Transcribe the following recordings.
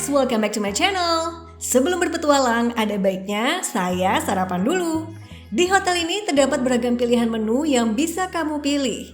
guys, welcome back to my channel. Sebelum berpetualang, ada baiknya saya sarapan dulu. Di hotel ini terdapat beragam pilihan menu yang bisa kamu pilih.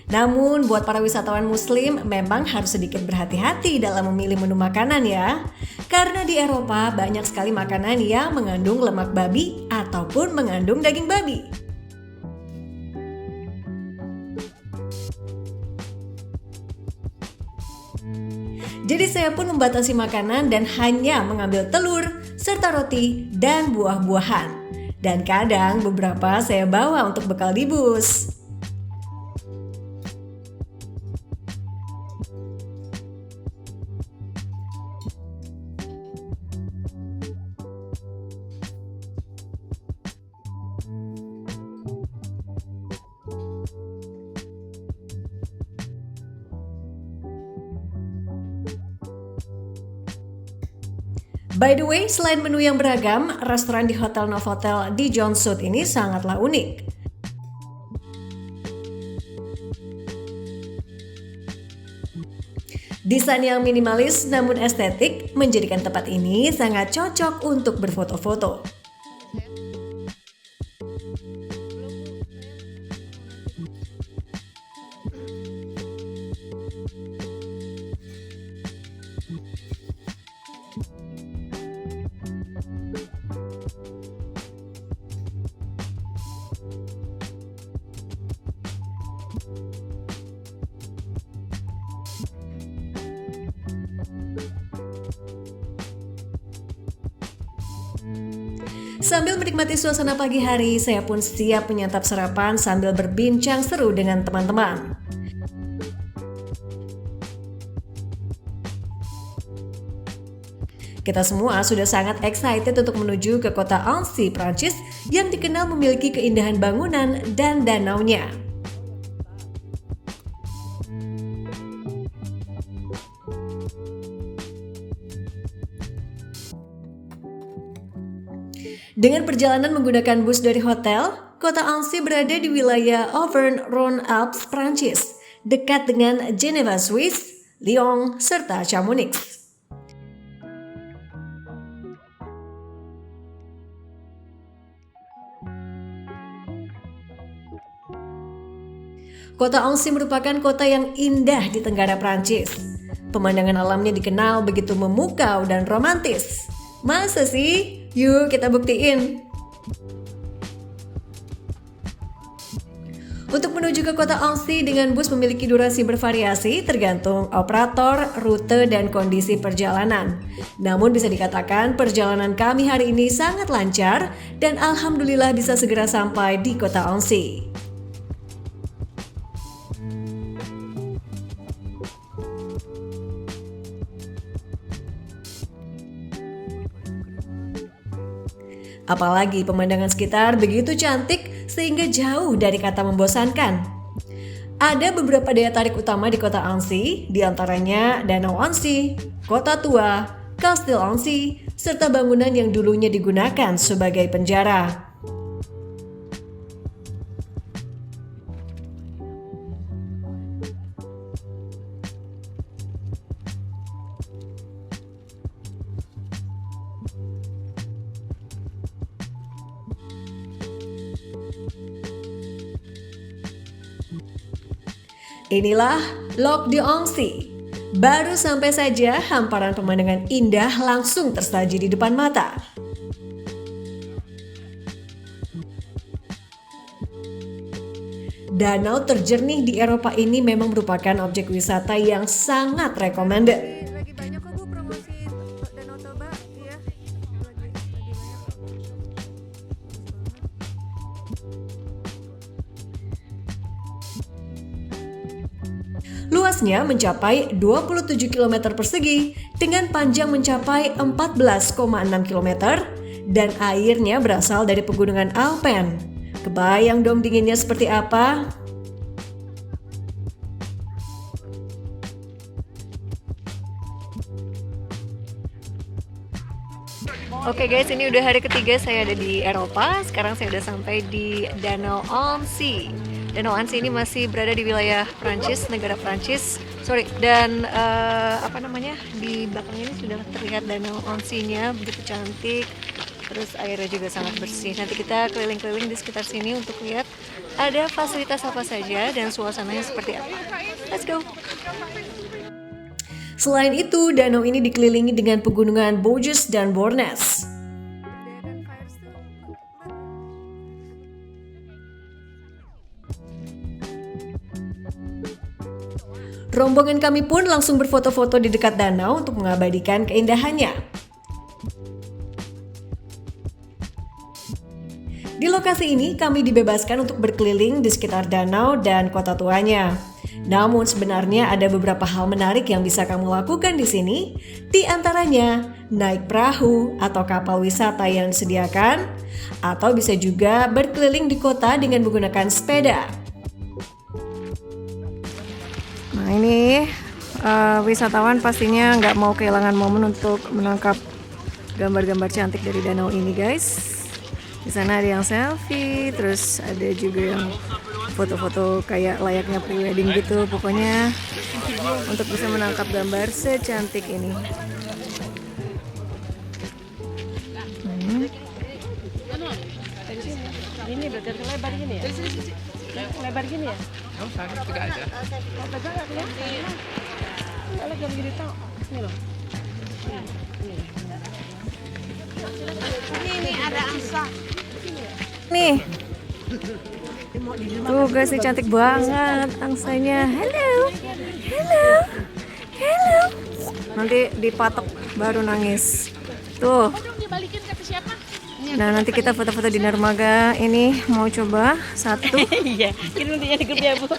Namun buat para wisatawan muslim memang harus sedikit berhati-hati dalam memilih menu makanan ya. Karena di Eropa banyak sekali makanan yang mengandung lemak babi ataupun mengandung daging babi. Jadi saya pun membatasi makanan dan hanya mengambil telur, serta roti dan buah-buahan. Dan kadang beberapa saya bawa untuk bekal di bus. By the way, selain menu yang beragam, restoran di Hotel Novotel di Johnswood ini sangatlah unik. Desain yang minimalis namun estetik menjadikan tempat ini sangat cocok untuk berfoto-foto. Sambil menikmati suasana pagi hari, saya pun siap menyantap sarapan sambil berbincang seru dengan teman-teman. Kita semua sudah sangat excited untuk menuju ke kota Annecy, Prancis yang dikenal memiliki keindahan bangunan dan danaunya. Dengan perjalanan menggunakan bus dari hotel, kota Annecy berada di wilayah Auvergne-Rhône-Alpes, Prancis, dekat dengan Geneva, Swiss, Lyon, serta Chamonix. Kota Annecy merupakan kota yang indah di tenggara Prancis. Pemandangan alamnya dikenal begitu memukau dan romantis. Masa sih? Yuk kita buktiin. Untuk menuju ke kota Annecy dengan bus memiliki durasi bervariasi tergantung operator, rute, dan kondisi perjalanan. Namun bisa dikatakan perjalanan kami hari ini sangat lancar dan alhamdulillah bisa segera sampai di kota Annecy. Apalagi pemandangan sekitar begitu cantik sehingga jauh dari kata membosankan. Ada beberapa daya tarik utama di kota Annecy, diantaranya Danau Annecy, Kota Tua, Kastil Annecy, serta bangunan yang dulunya digunakan sebagai penjara. Inilah Lac d'Annecy. Baru sampai saja hamparan pemandangan indah langsung tersaji di depan mata. Danau terjernih di Eropa ini memang merupakan objek wisata yang sangat recommended. Lagi banyak kok Bu promosi Danau Toba ya. Lagi banyak. Luasnya mencapai 27 km persegi dengan panjang mencapai 14,6 km dan airnya berasal dari pegunungan Alpen. Kebayang dong dinginnya seperti apa? Oke guys, ini udah hari ketiga saya ada di Eropa. Sekarang saya udah sampai di Danau Annecy. Danau Annecy ini masih berada di wilayah Prancis, negara Prancis. Dan di belakang ini sudah terlihat Danau Annecy-nya begitu cantik. Terus airnya juga sangat bersih. Nanti kita keliling-keliling di sekitar sini untuk lihat ada fasilitas apa saja dan suasananya seperti apa. Let's go. Selain itu, danau ini dikelilingi dengan pegunungan Vosges dan Bornes. Rombongan kami pun langsung berfoto-foto di dekat danau untuk mengabadikan keindahannya. Di lokasi ini, kami dibebaskan untuk berkeliling di sekitar danau dan kota tuanya. Namun sebenarnya ada beberapa hal menarik yang bisa kamu lakukan di sini, di antaranya naik perahu atau kapal wisata yang disediakan, atau bisa juga berkeliling di kota dengan menggunakan sepeda. Nah ini wisatawan pastinya nggak mau kehilangan momen untuk menangkap gambar-gambar cantik dari danau ini guys. Di sana ada yang selfie, terus ada juga yang foto-foto kayak layaknya pre-wedding gitu. Pokoknya untuk bisa menangkap gambar secantik ini. Ini berarti lebar gini ya? Lebar gini ya? Oh, sana tegak aja. Oh, tegak nggak kelihatan? Kalau jam gini tau, ini loh. Ini ada angsa. Nih, tuh guys, ini cantik banget angsanya. Halo, halo, halo. Nanti dipatok baru nangis. Tuh. Nah nanti kita foto-foto di dermaga ini, mau coba satu. Iya, ini nanti jadi gede ya Bu.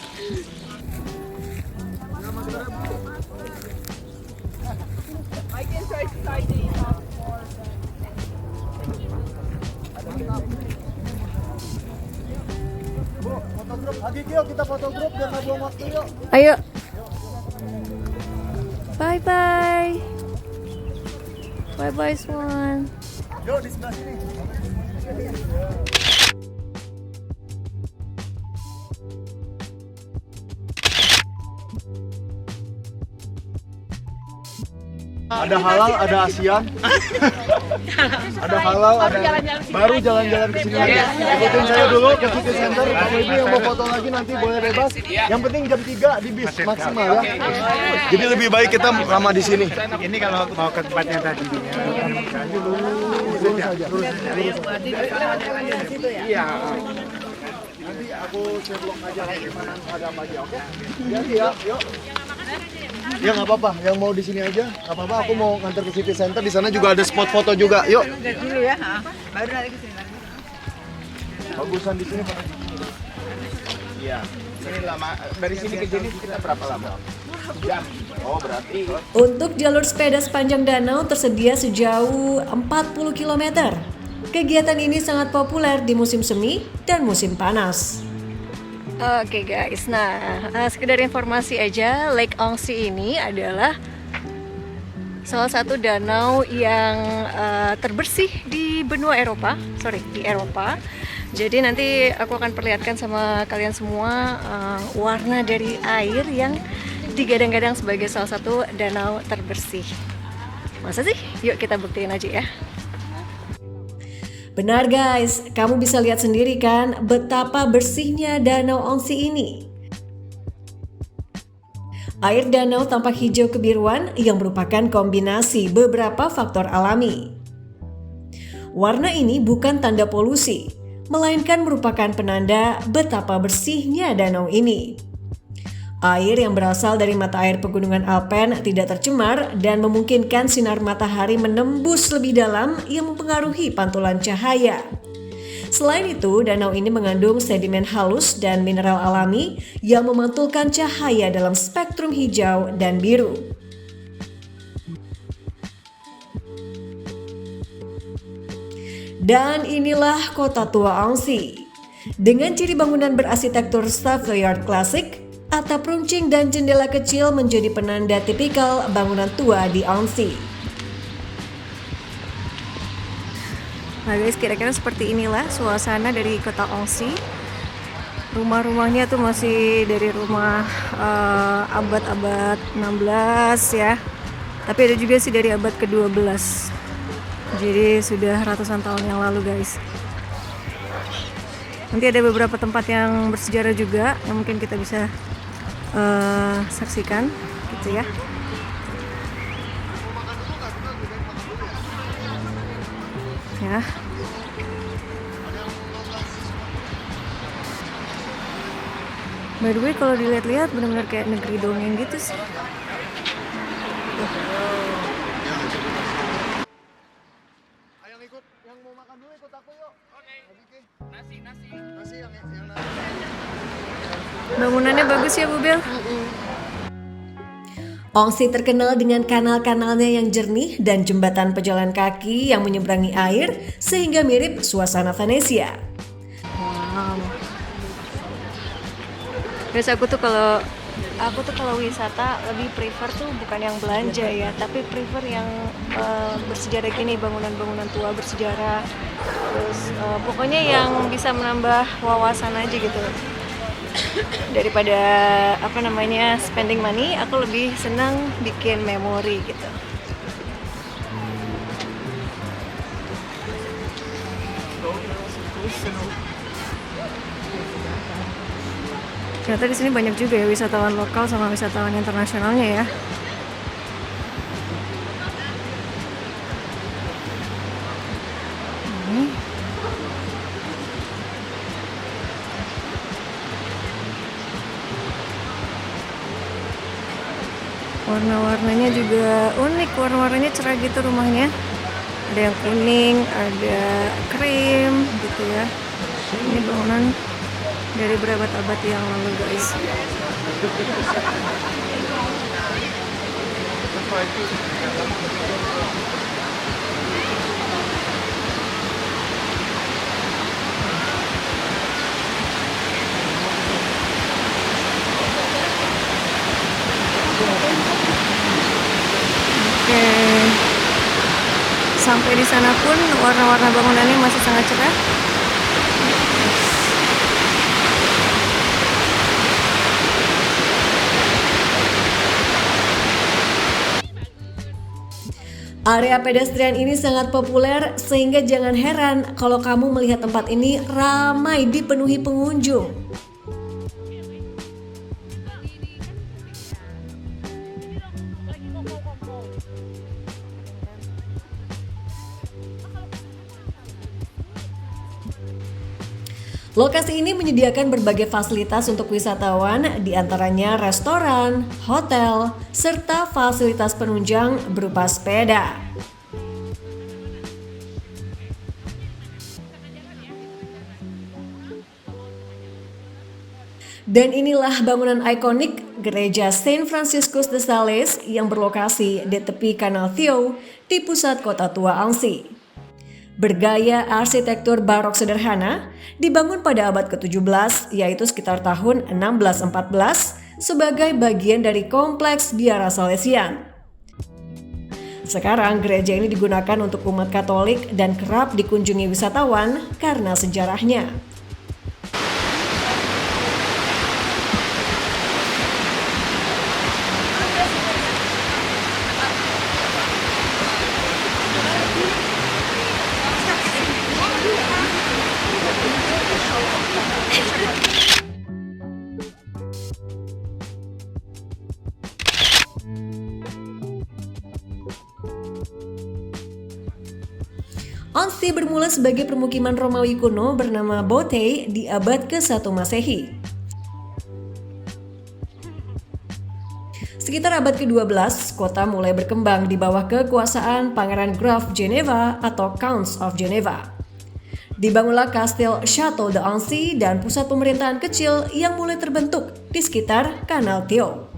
Foto grup, lagi yuk kita foto grup biar nggak buang waktu yuk. Ayo. Bye bye. Bye bye Swan. Yuk di sebelah sini. Ada halal, ada ASEAN. Ada halal, ada baru jalan-jalan ke sini. Ikutin saya dulu ke city center. Kalau ibu yang mau foto lagi nanti boleh bebas. Yang penting jam 3 di bis maksimal ya. Jadi lebih baik kita lama di sini. Ini kalau mau ke tempatnya tadi. Lurus saja. Iya. Nanti aku share vlog aja gimana ada apa aja, oke? Ya, yuk. Ya nggak apa-apa, yang mau di sini aja nggak apa-apa. Aku mau nganter ke city center, di sana juga ada spot foto juga. Yuk. Dulu ya, baru nanti ke sini. Bagusan di sini Pak. Iya. Ini lama. Dari sini ke sini kita berapa lama? Jam. Oh berarti. Untuk jalur sepeda sepanjang danau tersedia sejauh 40 km. Kegiatan ini sangat populer di musim semi dan musim panas. Oke guys, sekedar informasi aja, Lake Annecy ini adalah salah satu danau yang terbersih di benua Eropa, di Eropa. Jadi nanti aku akan perlihatkan sama kalian semua warna dari air yang digadang-gadang sebagai salah satu danau terbersih. Masa sih? Yuk kita buktiin aja ya. Benar guys, kamu bisa lihat sendiri kan betapa bersihnya Danau Annecy ini. Air danau tampak hijau kebiruan yang merupakan kombinasi beberapa faktor alami. Warna ini bukan tanda polusi, melainkan merupakan penanda betapa bersihnya danau ini. Air yang berasal dari mata air pegunungan Alpen tidak tercemar dan memungkinkan sinar matahari menembus lebih dalam yang mempengaruhi pantulan cahaya. Selain itu, danau ini mengandung sedimen halus dan mineral alami yang memantulkan cahaya dalam spektrum hijau dan biru. Dan inilah kota tua Annecy. Dengan ciri bangunan berarsitektur Savoyard klasik, atap runcing dan jendela kecil menjadi penanda tipikal bangunan tua di Annecy. Nah guys, kira-kira seperti inilah suasana dari kota Annecy. Rumah-rumahnya tuh masih dari rumah abad-abad 16 ya. Tapi ada juga sih dari abad ke-12. Jadi sudah ratusan tahun yang lalu guys. Nanti ada beberapa tempat yang bersejarah juga yang mungkin kita bisa saksikan gitu ya. Ya. By the way, kalau dilihat-lihat benar-benar kayak negeri dongeng gitu sih. Ayo ikut, yang mau makan dulu ikut aku yuk. Oke. Nasi yang Bangunannya bagus ya Bu Bel. Annecy terkenal dengan kanal-kanalnya yang jernih dan jembatan pejalan kaki yang menyeberangi air sehingga mirip suasana Venesia. Wow. Guys, aku tuh kalau wisata lebih prefer tuh bukan yang belanja ya, tapi prefer yang bersejarah gini, bangunan-bangunan tua bersejarah. Terus pokoknya yang bisa menambah wawasan aja gitu. Daripada spending money, aku lebih senang bikin memori gitu. Ternyata di sini banyak juga ya wisatawan lokal sama wisatawan internasionalnya ya. Warna-warnanya juga unik, warna-warnanya cerah gitu rumahnya. Ada yang kuning, ada krim gitu ya. Ini bangunan dari berabad-abad yang lalu guys. Oke. Sampai di sana pun warna-warna bangunannya masih sangat cerah. Area pedestrian ini sangat populer sehingga jangan heran kalau kamu melihat tempat ini ramai dipenuhi pengunjung. Lokasi ini menyediakan berbagai fasilitas untuk wisatawan, diantaranya restoran, hotel, serta fasilitas penunjang berupa sepeda. Dan inilah bangunan ikonik Gereja Saint Franciscus de Sales yang berlokasi di tepi Kanal Theo di pusat kota tua Annecy. Bergaya arsitektur barok sederhana, dibangun pada abad ke-17, yaitu sekitar tahun 1614, sebagai bagian dari kompleks biara Salesian. Sekarang gereja ini digunakan untuk umat Katolik dan kerap dikunjungi wisatawan karena sejarahnya. Annecy bermula sebagai permukiman Romawi kuno bernama Bothey di abad ke-1 Masehi. Sekitar abad ke-12, kota mulai berkembang di bawah kekuasaan Pangeran Graf Geneva atau Counts of Geneva. Dibangunlah kastil Château d'Annecy dan pusat pemerintahan kecil yang mulai terbentuk di sekitar Kanal Theo.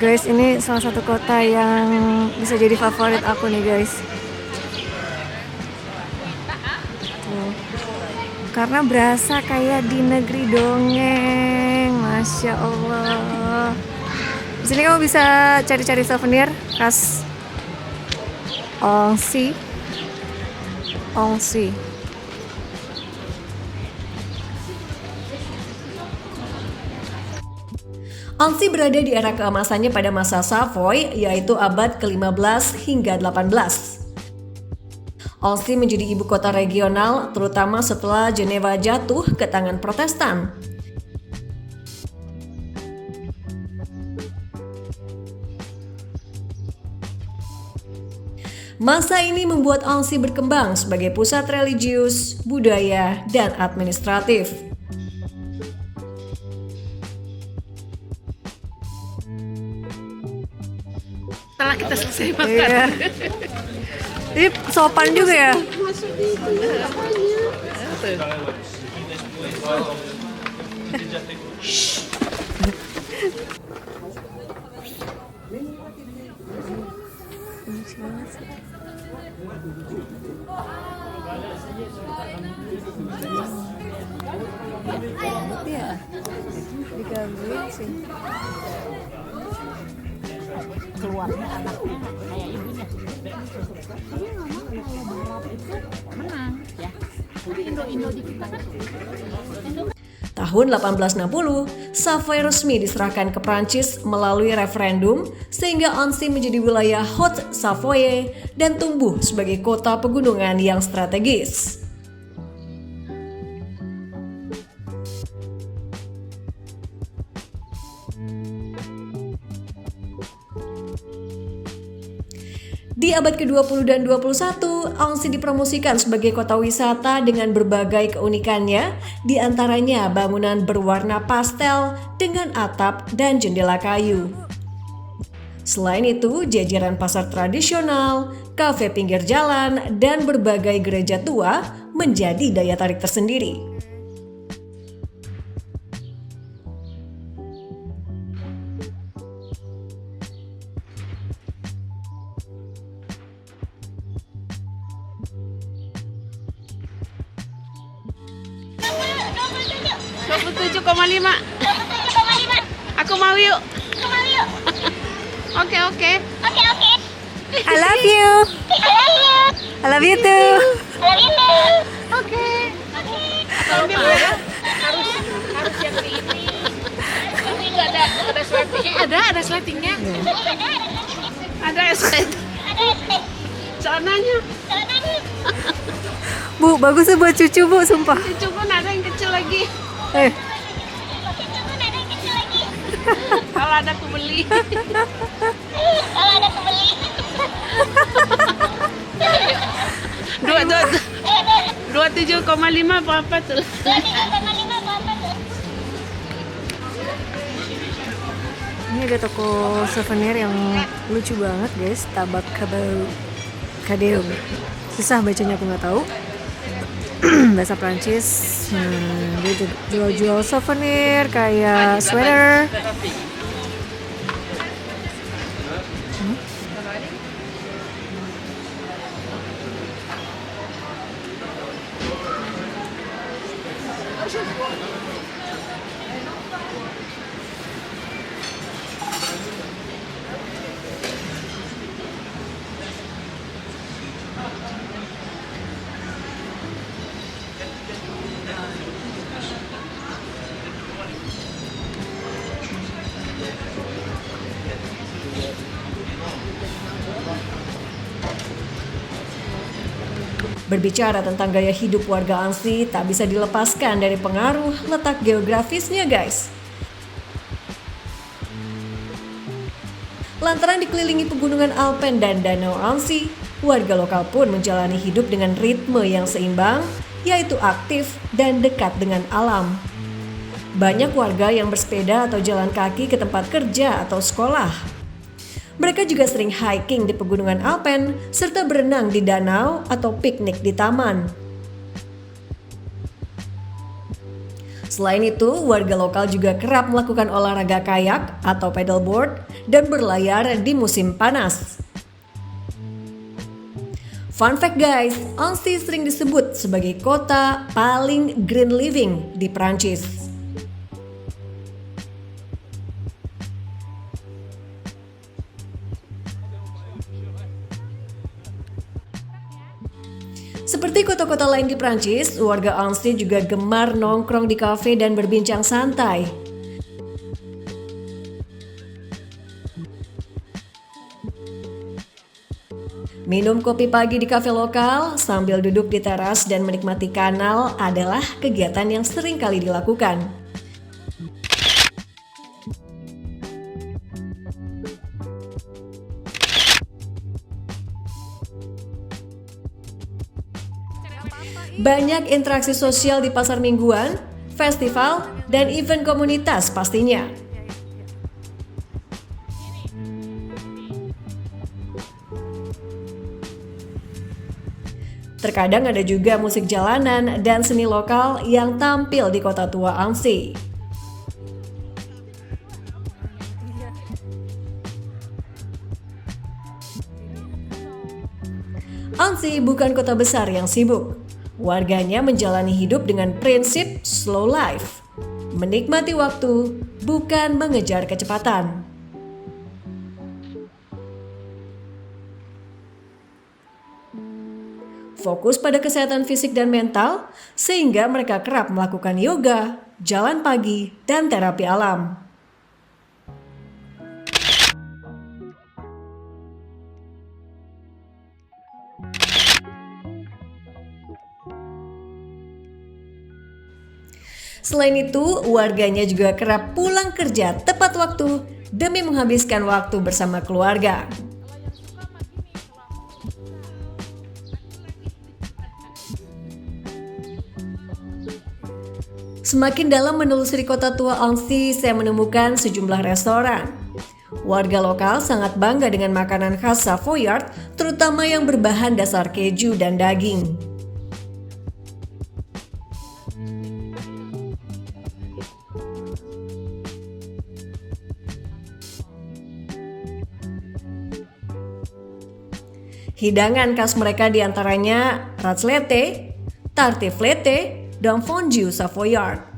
Guys, ini salah satu kota yang bisa jadi favorit aku nih guys. Tuh. karena berasa kayak di negeri dongeng. Masya Allah. Di sini kamu bisa cari-cari souvenir khas Ongsi. Ansi berada di era keemasannya pada masa Savoy, yaitu abad ke-15 hingga 18. Ansi menjadi ibu kota regional, terutama setelah Jenewa jatuh ke tangan Protestan. Masa ini membuat Ansi berkembang sebagai pusat religius, budaya, dan administratif. Setelah kita selesai makan. Iya. Ini sopan juga ya. Digangguin sih. Keluarnya anaknya kayak ibunya. Menang ya. Jadi Indo di kita kan. Tahun 1860, Savoy resmi diserahkan ke Prancis melalui referendum sehingga Annecy menjadi wilayah Haute-Savoie dan tumbuh sebagai kota pegunungan yang strategis. Di abad ke-20 dan 21, Annecy dipromosikan sebagai kota wisata dengan berbagai keunikannya, di antaranya bangunan berwarna pastel dengan atap dan jendela kayu. Selain itu, jajaran pasar tradisional, kafe pinggir jalan, dan berbagai gereja tua menjadi daya tarik tersendiri. Aku mau yuk. Oke. I love you. I love you too. Oke. Ambil ya. Harus yang di ini. Ini nggak ada sletingnya. Ada sletingnya. Ada sleting. Celananya. Bu, bagus tuh buat cucu bu, sumpah. Cucu pun ada yang kecil lagi. Kalau ada aku beli. Dua 27,5 apa tuh? Ini ada toko souvenir yang lucu banget guys, Tabak Kadeum. Susah bacanya, aku nggak tahu. Bahasa Prancis. Dia jual souvenir kayak sweater. Berbicara tentang gaya hidup warga Annecy tak bisa dilepaskan dari pengaruh letak geografisnya guys. Lantaran dikelilingi pegunungan Alpen dan Danau Annecy, warga lokal pun menjalani hidup dengan ritme yang seimbang, yaitu aktif dan dekat dengan alam. Banyak warga yang bersepeda atau jalan kaki ke tempat kerja atau sekolah. Mereka juga sering hiking di pegunungan Alpen, serta berenang di danau atau piknik di taman. Selain itu, warga lokal juga kerap melakukan olahraga kayak atau paddleboard dan berlayar di musim panas. Fun fact guys, Annecy sering disebut sebagai kota paling green living di Prancis. Seperti kota-kota lain di Prancis, warga Annecy juga gemar nongkrong di kafe dan berbincang santai. Minum kopi pagi di kafe lokal sambil duduk di teras dan menikmati kanal adalah kegiatan yang sering kali dilakukan. Banyak interaksi sosial di pasar mingguan, festival, dan event komunitas pastinya. Terkadang ada juga musik jalanan dan seni lokal yang tampil di kota tua Annecy. Annecy bukan kota besar yang sibuk. Warganya menjalani hidup dengan prinsip slow life, menikmati waktu, bukan mengejar kecepatan. Fokus pada kesehatan fisik dan mental, sehingga mereka kerap melakukan yoga, jalan pagi, dan terapi alam. Selain itu, warganya juga kerap pulang kerja tepat waktu demi menghabiskan waktu bersama keluarga. Semakin dalam menelusuri kota tua Annecy, saya menemukan sejumlah restoran. Warga lokal sangat bangga dengan makanan khas Savoyard, terutama yang berbahan dasar keju dan daging. Hidangan khas mereka diantaranya raclette, tartiflette, dan fondue Savoyard.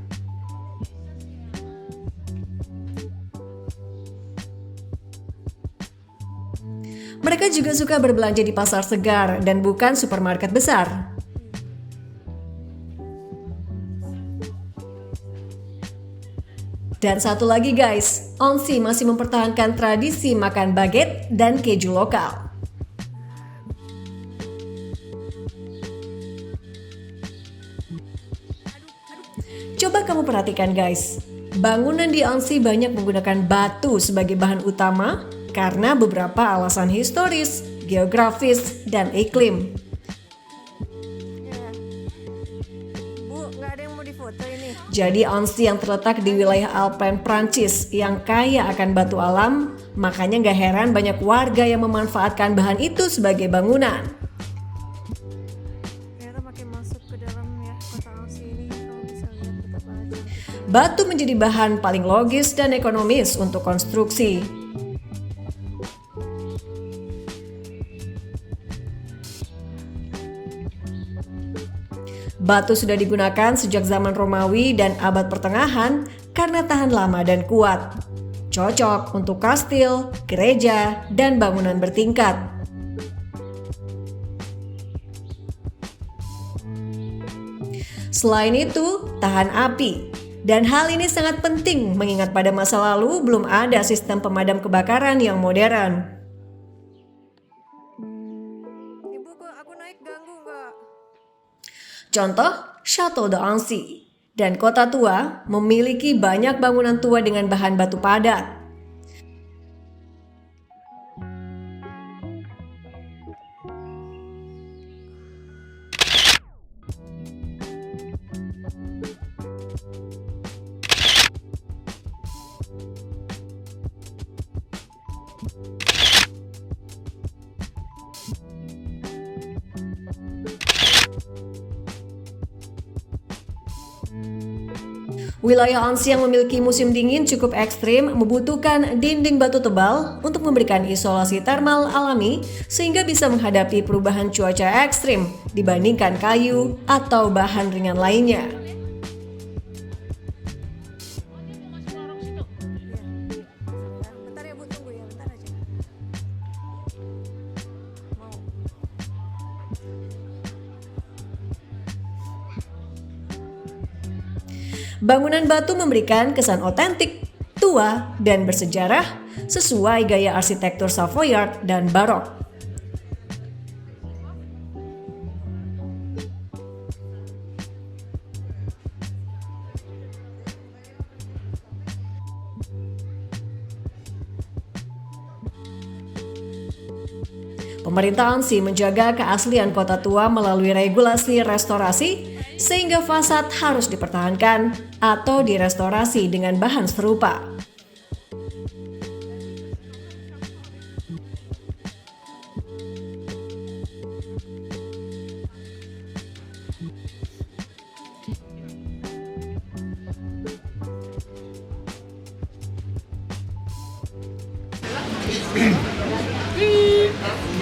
Mereka juga suka berbelanja di pasar segar dan bukan supermarket besar. Dan satu lagi guys, Annecy masih mempertahankan tradisi makan baguette dan keju lokal. Coba kamu perhatikan guys, bangunan di Annecy banyak menggunakan batu sebagai bahan utama karena beberapa alasan historis, geografis, dan iklim. Bu, nggak ada yang mau difoto ini. Jadi Annecy yang terletak di wilayah Alpine Prancis yang kaya akan batu alam, makanya nggak heran banyak warga yang memanfaatkan bahan itu sebagai bangunan. Ternyata makin masuk ke dalam ya kota Annecy ini, kamu bisa lihat betapa cantik. Batu menjadi bahan paling logis dan ekonomis untuk konstruksi. Batu sudah digunakan sejak zaman Romawi dan abad pertengahan karena tahan lama dan kuat. Cocok untuk kastil, gereja, dan bangunan bertingkat. Selain itu, tahan api. Dan hal ini sangat penting mengingat pada masa lalu belum ada sistem pemadam kebakaran yang modern. Ibu, aku naik ganggu nggak? Contoh, Château d'Annecy dan kota tua memiliki banyak bangunan tua dengan bahan batu padat. Wilayah Ansi yang memiliki musim dingin cukup ekstrim membutuhkan dinding batu tebal untuk memberikan isolasi termal alami sehingga bisa menghadapi perubahan cuaca ekstrim dibandingkan kayu atau bahan ringan lainnya. Bentar ya Bu, tunggu ya, bentar aja. Bangunan batu memberikan kesan otentik, tua, dan bersejarah sesuai gaya arsitektur Savoyard dan Barok. Pemerintah Ansi menjaga keaslian kota tua melalui regulasi restorasi sehingga fasad harus dipertahankan atau direstorasi dengan bahan serupa.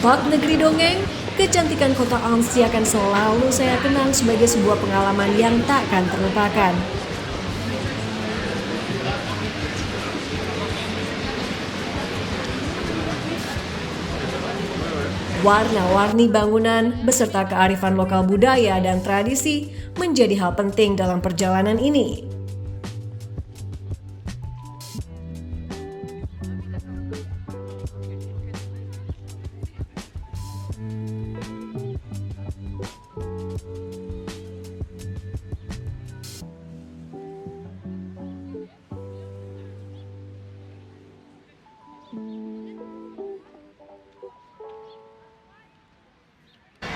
Bak Negeri Dongeng, kecantikan kota Ansi akan selalu saya kenang sebagai sebuah pengalaman yang takkan terlupakan. Warna-warni bangunan beserta kearifan lokal budaya dan tradisi menjadi hal penting dalam perjalanan ini.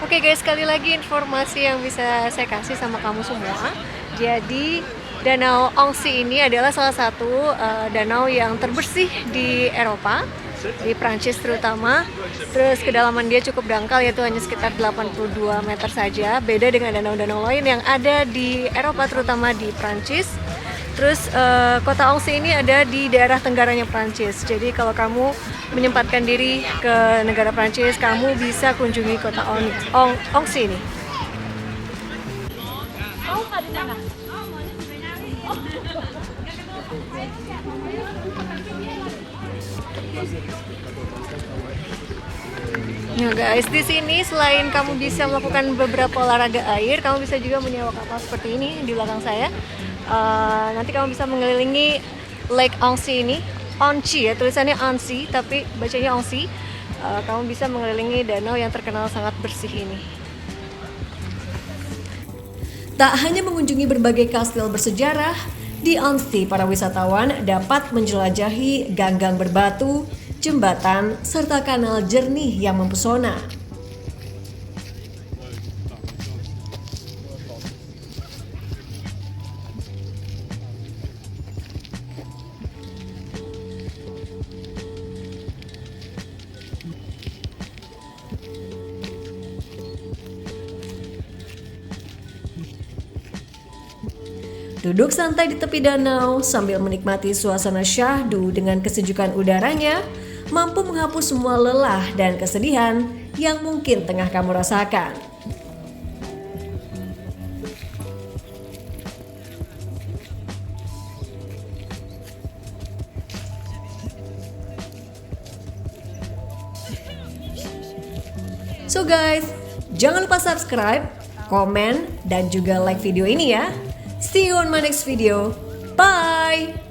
Oke guys, sekali lagi informasi yang bisa saya kasih sama kamu semua. Jadi Danau Ansi ini adalah salah satu danau yang terbersih di Eropa, di Prancis terutama. Terus kedalaman dia cukup dangkal, yaitu hanya sekitar 82 meter saja. Beda dengan danau-danau lain yang ada di Eropa, terutama di Prancis. Terus kota Ansi ini ada di daerah tenggaranya Prancis. Jadi kalau kamu menyempatkan diri ke negara Prancis, kamu bisa kunjungi kota Ansi ini. Nah guys, di sini selain kamu bisa melakukan beberapa olahraga air, kamu bisa juga menyewa kapal seperti ini di belakang saya. Nanti kamu bisa mengelilingi Lake Ansi ini, Ansi ya, tulisannya Ansi tapi bacanya Ansi. Kamu bisa mengelilingi danau yang terkenal sangat bersih ini. Tak hanya mengunjungi berbagai kastil bersejarah, di Ansi para wisatawan dapat menjelajahi ganggang berbatu, jembatan, serta kanal jernih yang mempesona. Duduk santai di tepi danau sambil menikmati suasana syahdu dengan kesejukan udaranya mampu menghapus semua lelah dan kesedihan yang mungkin tengah kamu rasakan. So guys, jangan lupa subscribe, komen, dan juga like video ini ya. See you on my next video. Bye!